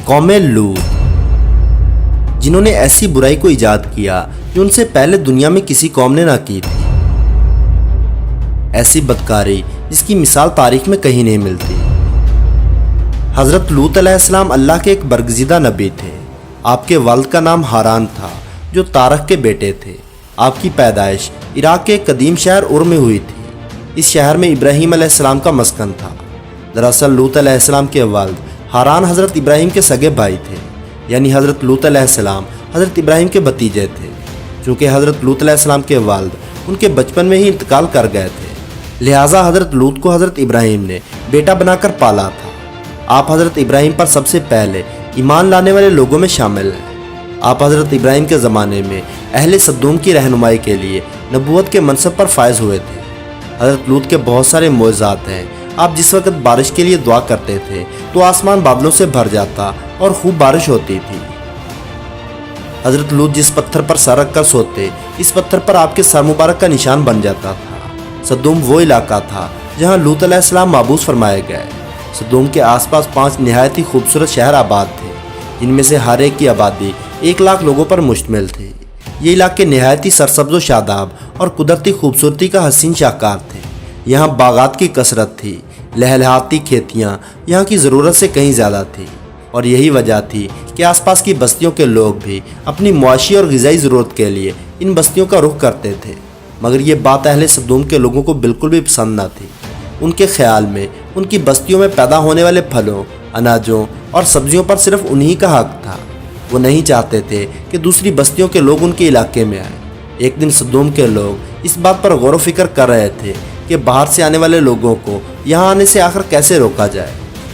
قوم لوط، جنہوں نے ایسی برائی کو ایجاد کیا جو ان سے پہلے دنیا میں کسی قوم نے نہ کی تھی، ایسی بدکاری جس کی مثال تاریخ میں کہیں نہیں ملتی۔ حضرت لوط علیہ السلام اللہ کے ایک برگزیدہ نبی تھے۔ آپ کے والد کا نام ہاران تھا جو تارخ کے بیٹے تھے۔ آپ کی پیدائش عراق کے ایک قدیم شہر ار میں ہوئی تھی۔ اس شہر میں ابراہیم علیہ السلام کا مسکن تھا۔ دراصل لوط علیہ السلام کے والد ہاران حضرت ابراہیم کے سگے بھائی تھے، یعنی حضرت لوط علیہ السلام حضرت ابراہیم کے بھتیجے تھے۔ چونکہ حضرت لوط علیہ السلام کے والد ان کے بچپن میں ہی انتقال کر گئے تھے، لہٰذا حضرت لوط کو حضرت ابراہیم نے بیٹا بنا کر پالا تھا۔ آپ حضرت ابراہیم پر سب سے پہلے ایمان لانے والے لوگوں میں شامل ہیں۔ آپ حضرت ابراہیم کے زمانے میں اہل سدوم کی رہنمائی کے لیے نبوت کے منصب پر فائز ہوئے تھے۔ حضرت لوط کے بہت سارے معجزات ہیں۔ آپ جس وقت بارش کے لیے دعا کرتے تھے تو آسمان بادلوں سے بھر جاتا اور خوب بارش ہوتی تھی۔ حضرت لوط جس پتھر پر سر رکھ کر سوتے، اس پتھر پر آپ کے سر مبارک کا نشان بن جاتا تھا۔ سدوم وہ علاقہ تھا جہاں لوط علیہ السلام مابعوث فرمائے گئے۔ سدوم کے آس پاس 5 نہایت ہی خوبصورت شہر آباد تھے، جن میں سے ہر ایک کی آبادی 1 لاکھ لوگوں پر مشتمل تھی۔ یہ علاقے نہایت ہی سرسبز و شاداب اور قدرتی خوبصورتی کا حسین شاہکار تھے۔ یہاں باغات کی کثرت تھی، لہلہاتی کھیتیاں یہاں کی ضرورت سے کہیں زیادہ تھی، اور یہی وجہ تھی کہ آس پاس کی بستیوں کے لوگ بھی اپنی معاشی اور غذائی ضرورت کے لیے ان بستیوں کا رخ کرتے تھے۔ مگر یہ بات اہل سدوم کے لوگوں کو بالکل بھی پسند نہ تھی۔ ان کے خیال میں ان کی بستیوں میں پیدا ہونے والے پھلوں، اناجوں اور سبزیوں پر صرف انہی کا حق تھا۔ وہ نہیں چاہتے تھے کہ دوسری بستیوں کے لوگ ان کے علاقے میں آئیں۔ ایک دن سدوم کے لوگ اس بات پر غور و فکر کر رہے تھے کہ باہر سے آنے والے لوگوں کو یہاں آنے سے آخر کیسے روکا جائے،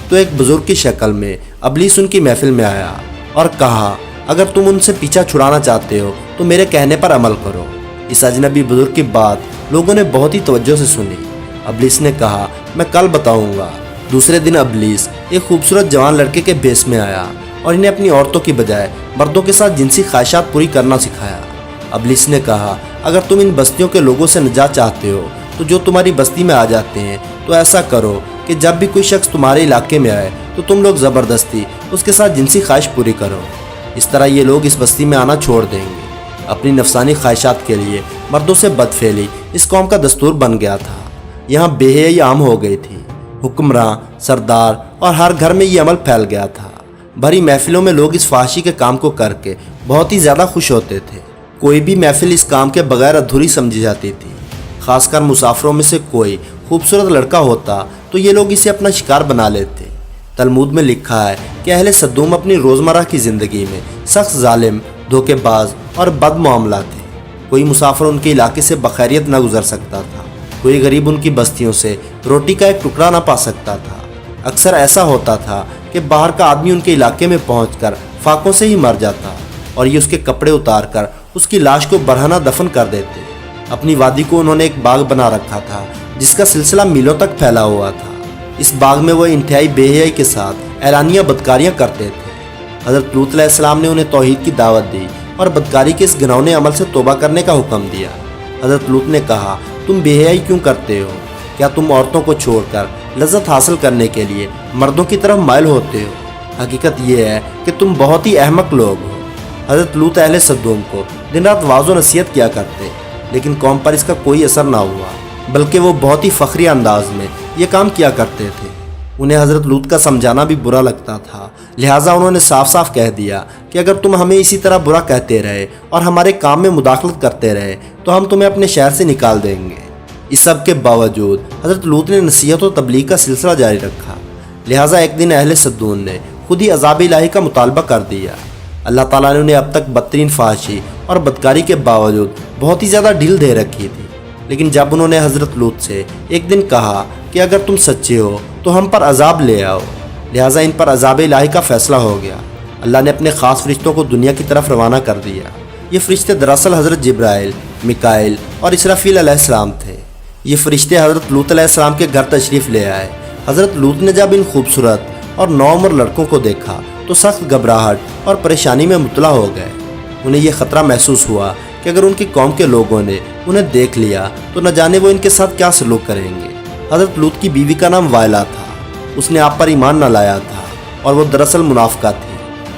تو ایک بزرگ کی شکل میں ابلیس ان کی محفل میں آیا اور کہا، اگر تم ان سے پیچھا چھڑانا چاہتے ہو تو میرے کہنے پر عمل کرو۔ اس اجنبی بزرگ کی بات لوگوں نے بہت ہی توجہ سے سنی۔ ابلیس نے کہا، میں کل بتاؤں گا۔ دوسرے دن ابلیس ایک خوبصورت جوان لڑکے کے بھیس میں آیا اور انہیں اپنی عورتوں کی بجائے مردوں کے ساتھ جنسی خواہشات پوری کرنا سکھایا۔ ابلیس نے کہا، اگر تم ان بستیوں کے لوگوں سے نجات چاہتے ہو تو جو تمہاری بستی میں آ جاتے ہیں تو ایسا کرو کہ جب بھی کوئی شخص تمہارے علاقے میں آئے تو تم لوگ زبردستی اس کے ساتھ جنسی خواہش پوری کرو۔ اس طرح یہ لوگ اس بستی میں آنا چھوڑ دیں گے۔ اپنی نفسانی خواہشات کے لیے مردوں سے بدفعلی اس قوم کا دستور بن گیا تھا۔ یہاں بے حیائی عام ہو گئی تھی۔ حکمراں، سردار اور ہر گھر میں یہ عمل پھیل گیا تھا۔ بھری محفلوں میں لوگ اس فحاشی کے کام کو کر کے بہت ہی زیادہ خوش ہوتے تھے۔ کوئی بھی محفل اس کام کے بغیر ادھوری سمجھی جاتی تھی۔ خاص کر مسافروں میں سے کوئی خوبصورت لڑکا ہوتا تو یہ لوگ اسے اپنا شکار بنا لیتے۔ تلمود میں لکھا ہے کہ اہل سدوم اپنی روزمرہ کی زندگی میں سخت ظالم، دھوکے باز اور بد معاملہ تھے۔ کوئی مسافر ان کے علاقے سے بخیریت نہ گزر سکتا تھا۔ کوئی غریب ان کی بستیوں سے روٹی کا ایک ٹکڑا نہ پا سکتا تھا۔ اکثر ایسا ہوتا تھا کہ باہر کا آدمی ان کے علاقے میں پہنچ کر فاقوں سے ہی مر جاتا اور یہ اس کے کپڑے اتار کر اس کی لاش کو برہنہ دفن کر دیتے۔ اپنی وادی کو انہوں نے ایک باغ بنا رکھا تھا جس کا سلسلہ میلوں تک پھیلا ہوا تھا۔ اس باغ میں وہ انتہائی بے حیائی کے ساتھ اعلانیہ بدکاریاں کرتے تھے۔ حضرت لوط علیہ السلام نے انہیں توحید کی دعوت دی اور بدکاری کے اس گھناؤنے عمل سے توبہ کرنے کا حکم دیا۔ حضرت لوط نے کہا، تم بے حیائی کیوں کرتے ہو؟ کیا تم عورتوں کو چھوڑ کر لذت حاصل کرنے کے لیے مردوں کی طرف مائل ہوتے ہو؟ حقیقت یہ ہے کہ تم بہت ہی احمق لوگ ہو۔ حضرت لوط اہل سدوم کو دن رات واعظ و نصیحت کیا کرتے، لیکن قوم پر اس کا کوئی اثر نہ ہوا، بلکہ وہ بہت ہی فخری انداز میں یہ کام کیا کرتے تھے۔ انہیں حضرت لوط کا سمجھانا بھی برا لگتا تھا، لہٰذا انہوں نے صاف صاف کہہ دیا کہ اگر تم ہمیں اسی طرح برا کہتے رہے اور ہمارے کام میں مداخلت کرتے رہے تو ہم تمہیں اپنے شہر سے نکال دیں گے۔ اس سب کے باوجود حضرت لوط نے نصیحت و تبلیغ کا سلسلہ جاری رکھا، لہٰذا ایک دن اہل سدوم نے خود ہی عذاب الہی کا مطالبہ کر دیا۔ اللہ تعالیٰ نے انہیں اب تک بدترین فحاشی اور بدکاری کے باوجود بہت ہی زیادہ ڈھیل دے رکھی تھی، لیکن جب انہوں نے حضرت لوط سے ایک دن کہا کہ اگر تم سچے ہو تو ہم پر عذاب لے آؤ، لہٰذا ان پر عذاب الہی کا فیصلہ ہو گیا۔ اللہ نے اپنے خاص فرشتوں کو دنیا کی طرف روانہ کر دیا۔ یہ فرشتے دراصل حضرت جبرائیل، میکائیل اور اسرافیل علیہ السلام تھے۔ یہ فرشتے حضرت لوط علیہ السلام کے گھر تشریف لے آئے۔ حضرت لوط نے جب ان خوبصورت اور نوعمر لڑکوں کو دیکھا تو سخت گھبراہٹ اور پریشانی میں مبتلا ہو گئے۔ انہیں یہ خطرہ محسوس ہوا کہ اگر ان کی قوم کے لوگوں نے انہیں دیکھ لیا تو نہ جانے وہ ان کے ساتھ کیا سلوک کریں گے۔ حضرت لوط کی بیوی کا نام وائلہ تھا۔ اس نے آپ پر ایمان نہ لایا تھا اور وہ دراصل منافقہ تھی۔